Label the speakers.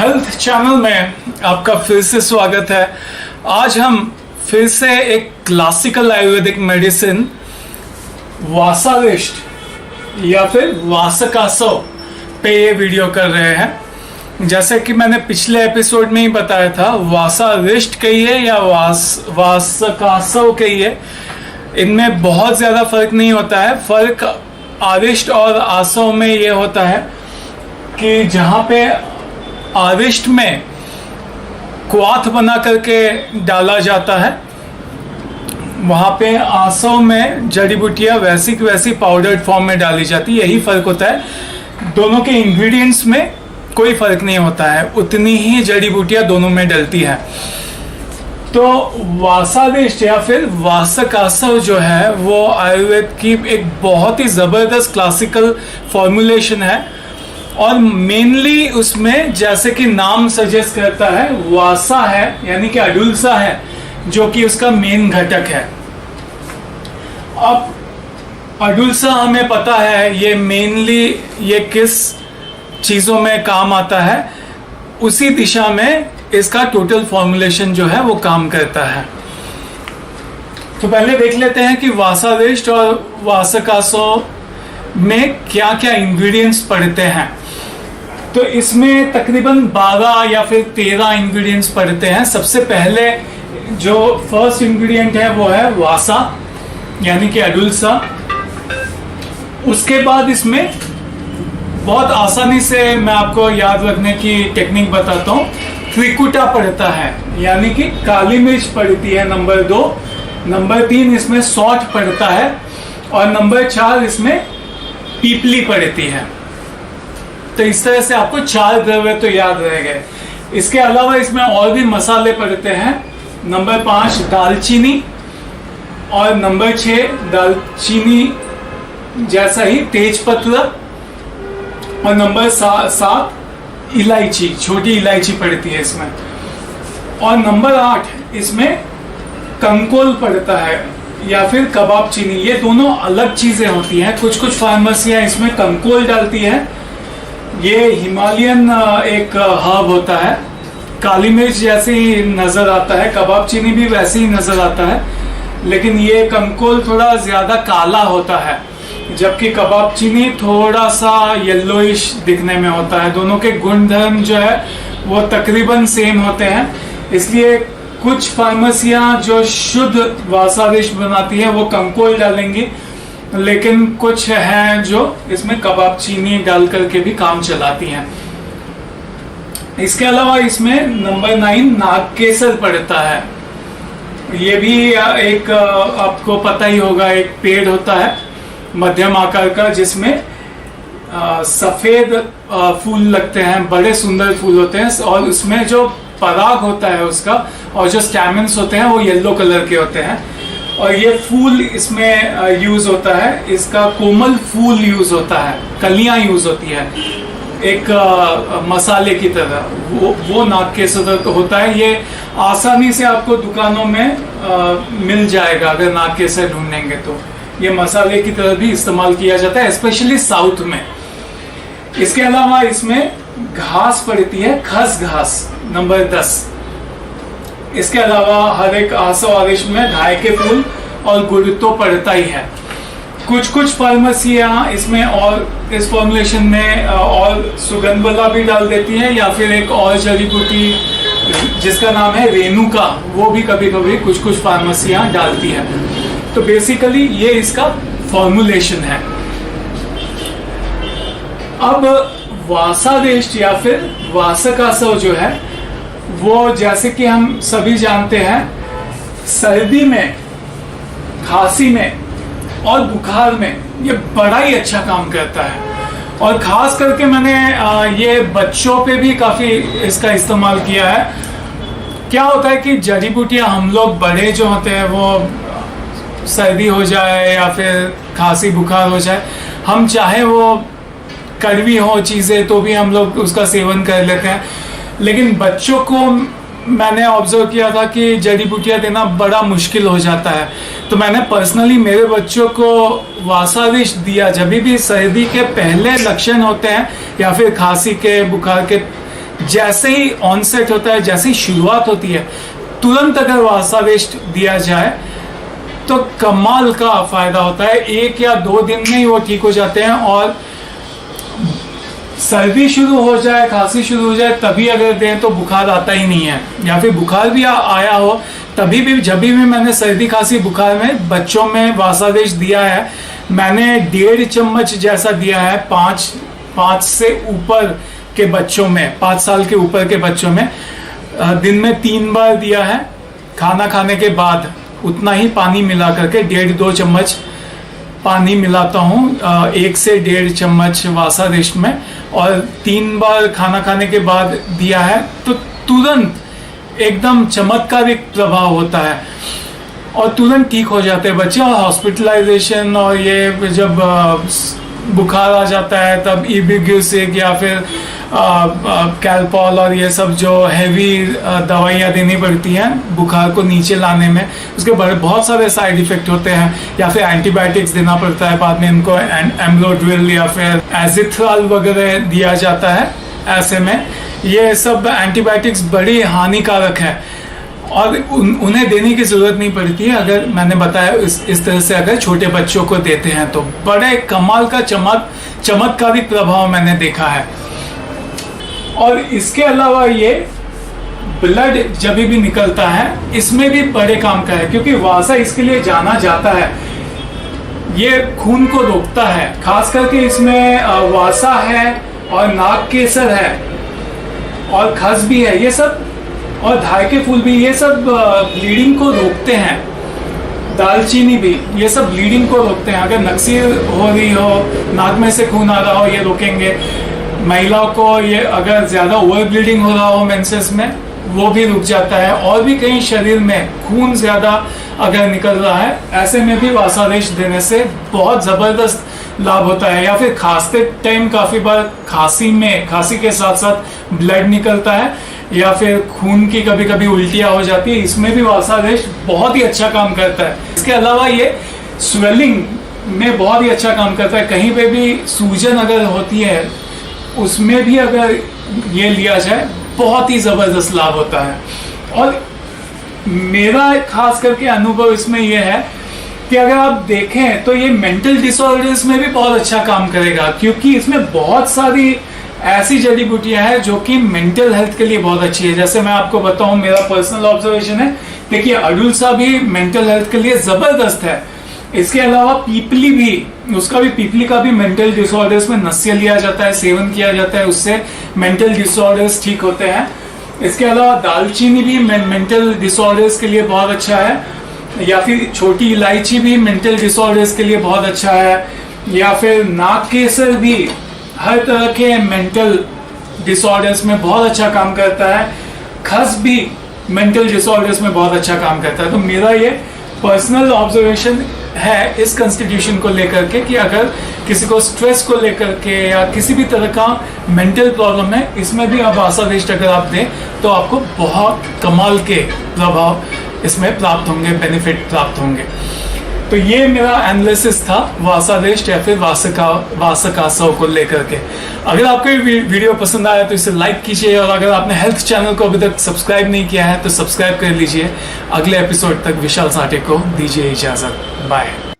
Speaker 1: Health channel में आपका फिर से स्वागत है। आज हम फिर से एक क्लासिकल आयुर्वेदिक मेडिसिन वासारिष्ट या फिर वासकासव पे ये वीडियो कर रहे हैं। जैसे कि मैंने पिछले एपिसोड में ही बताया था, वासारिष्ट कहिए या वासकासव कहिए, इनमें बहुत ज़्यादा फर्क नहीं होता है। फर्क आरिष्ट और आसव में ये होता है कि जहाँ पे आरिष्ट में क्वाथ बना करके डाला जाता है, वहाँ पे आसव में जड़ी बूटियाँ वैसी की वैसी पाउडर्ड फॉर्म में डाली जाती है। यही फर्क होता है। दोनों के इंग्रेडिएंट्स में कोई फर्क नहीं होता है, उतनी ही जड़ी बूटियाँ दोनों में डलती हैं। तो वासारिष्ट या फिर वासकासव जो है वो आयुर्वेद की एक बहुत ही ज़बरदस्त क्लासिकल फॉर्मुलेशन है। और मेनली उसमें, जैसे कि नाम सजेस्ट करता है, वासा है यानी कि अडुलसा है जो कि उसका मेन घटक है। अब अडुलसा हमें पता है ये मेनली ये किस चीज़ों में काम आता है, उसी दिशा में इसका टोटल फॉर्मुलेशन जो है वो काम करता है। तो पहले देख लेते हैं कि वासारिष्ट और वासकासव में क्या क्या इंग्रेडिएंट्स पड़ते हैं। तो इसमें तकरीबन 12 या फिर 13 इंग्रेडिएंट्स पड़ते हैं। सबसे पहले जो फर्स्ट इंग्रेडिएंट है वो है वासा यानी कि अडुलसा। उसके बाद इसमें बहुत आसानी से मैं आपको याद रखने की टेक्निक बताता हूँ, त्रिकुटा पड़ता है यानी कि काली मिर्च पड़ती है नंबर 2, नंबर 3 इसमें सौंठ पड़ता है और नंबर 4 इसमें पीपली पड़ती है। तो इस तरह से आपको 4 द्रव्य तो याद रह गए। इसके अलावा इसमें और भी मसाले पड़ते हैं। नंबर 5 दालचीनी और नंबर 6 दालचीनी जैसा ही तेजपत्र और नंबर 7 इलायची, छोटी इलायची पड़ती है इसमें। और नंबर 8 इसमें कंकोल पड़ता है या फिर कबाब चीनी। ये दोनों अलग चीजें होती हैं। कुछ कुछ फार्मेसियां इसमें कंकोल डालती है। ये हिमालयन एक हर्ब होता है, काली मिर्च जैसे ही नजर आता है, कबाब चीनी भी वैसे ही नजर आता है, लेकिन ये कंकोल थोड़ा ज्यादा काला होता है, जबकि कबाब चीनी थोड़ा सा येलोइश दिखने में होता है। दोनों के गुणधर्म जो है वो तकरीबन सेम होते हैं। इसलिए कुछ फार्मेसियां जो शुद्ध वासारिष्ट बनाती है वो कंकोल डालेंगी, लेकिन कुछ हैं जो इसमें कबाब चीनी डाल करके भी काम चलाती हैं। इसके अलावा इसमें नंबर 9 नागकेसर पड़ता है। ये भी एक आपको पता ही होगा, एक पेड़ होता है मध्यम आकार का जिसमें सफेद फूल लगते हैं, बड़े सुंदर फूल होते हैं और उसमें जो पराग होता है उसका और जो स्टैमेंस होते हैं वो येलो कलर के होते हैं। और ये फूल इसमें यूज होता है, इसका कोमल फूल यूज होता है, कलियां यूज होती है एक मसाले की तरह। वो नागकेसर होता है। ये आसानी से आपको दुकानों में मिल जाएगा अगर नागकेसर ढूंढेंगे तो। ये मसाले की तरह भी इस्तेमाल किया जाता है, स्पेशली साउथ में। इसके अलावा इसमें घास पड़ती है, खस घास, नंबर 10। इसके अलावा हर एक आसव आरिष्ट में गाय के फूल और गुड़ तो पड़ता ही है। कुछ कुछ फार्मेसियां इसमें और इस फॉर्मुलेशन में और सुगंधवला भी डाल देती है, या फिर एक और जड़ी बूटी जिसका नाम है रेणुका, वो भी कभी कभी कुछ कुछ फार्मेसियां डालती है। तो बेसिकली ये इसका फॉर्मुलेशन है। अब वासारिष्ट या फिर वासकासव जो है वो, जैसे कि हम सभी जानते हैं, सर्दी में, खांसी में और बुखार में ये बड़ा ही अच्छा काम करता है। और खास करके मैंने ये बच्चों पे भी काफ़ी इसका इस्तेमाल किया है। क्या होता है कि जड़ी बूटियाँ हम लोग बड़े जो होते हैं, वो सर्दी हो जाए या फिर खांसी बुखार हो जाए, हम चाहे वो कड़वी हो चीज़ें तो भी हम लोग उसका सेवन कर लेते हैं, लेकिन बच्चों को मैंने ऑब्जर्व किया था कि जड़ी बूटियाँ देना बड़ा मुश्किल हो जाता है। तो मैंने पर्सनली मेरे बच्चों को वासारिष्ट दिया जब भी सर्दी के पहले लक्षण होते हैं या फिर खांसी के बुखार के जैसे ही ऑनसेट होता है, जैसे ही शुरुआत होती है, तुरंत अगर वासावेस्ट दिया जाए तो कमाल का फायदा होता है। 1 या 2 दिन में ही वो ठीक हो जाते हैं। और सर्दी शुरू हो जाए, खांसी शुरू हो जाए, तभी अगर दें तो बुखार आता ही नहीं है, या फिर बुखार भी आया हो तभी भी, जब भी मैंने सर्दी खांसी बुखार में बच्चों में वासादेश दिया है, मैंने 1.5 चम्मच जैसा दिया है 5 से ऊपर के बच्चों में, 5 साल के ऊपर के बच्चों में। दिन में 3 बार दिया है, खाना खाने के बाद उतना ही पानी मिला करके 1.5-2 चम्मच पानी मिलाता हूँ 1 से 1.5 चम्मच वासादेश में, और 3 बार खाना खाने के बाद दिया है, तो तुरंत एकदम चमत्कारिक प्रभाव होता है और तुरंत ठीक हो जाते हैं बच्चे। और हॉस्पिटलाइजेशन और ये जब बुखार आ जाता है तब इबिग्यूसिक या फिर कैल्पॉल और ये सब जो हैवी दवाइयाँ देनी पड़ती हैं बुखार को नीचे लाने में, उसके बहुत सारे साइड इफेक्ट होते हैं, या फिर एंटीबायोटिक्स देना पड़ता है बाद में इनको, एम्ब्रोड्रिल या फिर एजिथ्राल वगैरह दिया जाता है। ऐसे में ये सब एंटीबायोटिक्स बड़ी हानिकारक है और उन्हें देने की जरूरत नहीं पड़ती है। अगर मैंने बताया इस तरह से अगर छोटे बच्चों को देते हैं तो बड़े कमाल का चमत्कारिक प्रभाव मैंने देखा है। और इसके अलावा ये ब्लड जब भी निकलता है इसमें भी बड़े काम का है, क्योंकि वासा इसके लिए जाना जाता है, ये खून को रोकता है। खास करके इसमें वासा है और नाग केसर है और खस भी है, ये सब, और धाय के फूल भी, ये सब ब्लीडिंग को रोकते हैं। दालचीनी भी, ये सब ब्लीडिंग को रोकते हैं। अगर नक्सीर हो रही हो, नाक में से खून आ रहा हो, ये रोकेंगे। महिलाओं को ये अगर ज्यादा ओवर ब्लीडिंग हो रहा हो मेंसेस में, वो भी रुक जाता है। और भी कहीं शरीर में खून ज्यादा अगर निकल रहा है, ऐसे में भी वासादेश देने से बहुत जबरदस्त लाभ होता है। या फिर खांसते टाइम काफी बार खांसी के साथ साथ ब्लड निकलता है, या फिर खून की कभी कभी उल्टियां हो जाती है, इसमें भी वासादेश बहुत ही अच्छा काम करता है। इसके अलावा ये स्वेलिंग में बहुत ही अच्छा काम करता है। कहीं पे भी सूजन अगर होती है उसमें भी अगर ये लिया जाए बहुत ही जबरदस्त लाभ होता है। और मेरा खास करके अनुभव इसमें यह है कि अगर आप देखें तो ये मेंटल डिसऑर्डर्स में भी बहुत अच्छा काम करेगा, क्योंकि इसमें बहुत सारी ऐसी जड़ी बूटियां हैं जो कि मेंटल हेल्थ के लिए बहुत अच्छी है। जैसे मैं आपको बताऊं, मेरा पर्सनल ऑब्जर्वेशन है, देखिए अडुल्सा भी मेंटल हेल्थ के लिए जबरदस्त है। इसके अलावा पीपली भी, पीपली का भी मेंटल डिसऑर्डर्स में नस्य लिया जाता है, सेवन किया जाता है, उससे मेंटल डिसऑर्डर्स ठीक होते हैं। इसके अलावा दालचीनी भी मेंटल डिसऑर्डर्स के लिए बहुत अच्छा है, या फिर छोटी इलायची भी मेंटल डिसऑर्डर्स के लिए बहुत अच्छा है, या फिर नाग केसर भी हर तरह के मेंटल डिसऑर्डर्स में बहुत अच्छा काम करता है। खस भी मेंटल डिसऑर्डर्स में बहुत अच्छा काम करता है। तो मेरा ये पर्सनल ऑब्जर्वेशन है इस कॉन्स्टिट्यूशन को लेकर के कि अगर किसी को स्ट्रेस को लेकर के या किसी भी तरह का मेंटल प्रॉब्लम है, इसमें भी आप वासादेश अगर आप दें तो आपको बहुत कमाल के प्रभाव इसमें प्राप्त होंगे, बेनिफिट प्राप्त होंगे। तो ये मेरा एनालिसिस था वासादेश या फिर वासकासव को लेकर के। अगर आपको ये वीडियो पसंद आया तो इसे लाइक कीजिए, और अगर आपने हेल्थ चैनल को अभी तक सब्सक्राइब नहीं किया है तो सब्सक्राइब कर लीजिए। अगले एपिसोड तक विशाल साठे को दीजिए इजाजत। बाय।